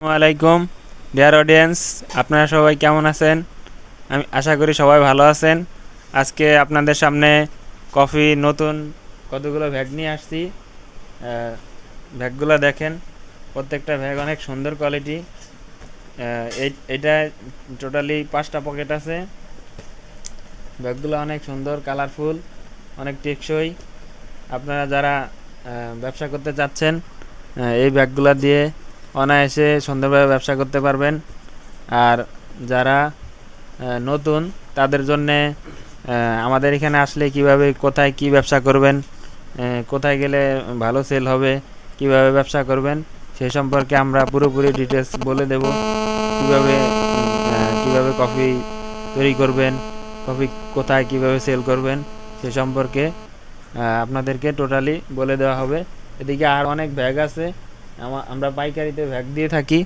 আসসালামু আলাইকুম dear audience, আপনারা সবাই কেমন আছেন? আমি আশা করি সবাই ভালো আছেন। আজকে আপনাদের সামনে কফি নতুন কতগুলো ভ্যাগ নিয়ে আসছি। ভ্যাগগুলো দেখেন, প্রত্যেকটা ভ্যাগ অনেক সুন্দর কোয়ালিটি। এটা টোটালি 5টা পকেট আছে। ভ্যাগগুলো অনেক সুন্দর, কালারফুল, অনেক টেকসই। আপনারা যারা ব্যবসা করতে চাচ্ছেন, এই ব্যাগগুলো দিয়ে অনায়াসে সুন্দরভাবে ব্যবসা করতে পারবেন। আর যারা নতুন, তাদের জন্যে আমাদের এখানে আসলে কিভাবে কোথায় কি ব্যবসা করবেন, কোথায় গেলে ভালো সেল হবে, কিভাবে ব্যবসা করবেন সে সম্পর্কে আমরা পুরোপুরি ডিটেলস বলে দেব। কিভাবে কিভাবে কফি তৈরি করবেন, কফি কোথায় কিভাবে সেল করবেন সে সম্পর্কে আপনাদেরকে টোটালি বলে দেওয়া হবে। এদিকে আর অনেক ব্যাগ আছে, আমরা পাইকারিতে ভ্যাগ দিয়ে থাকি।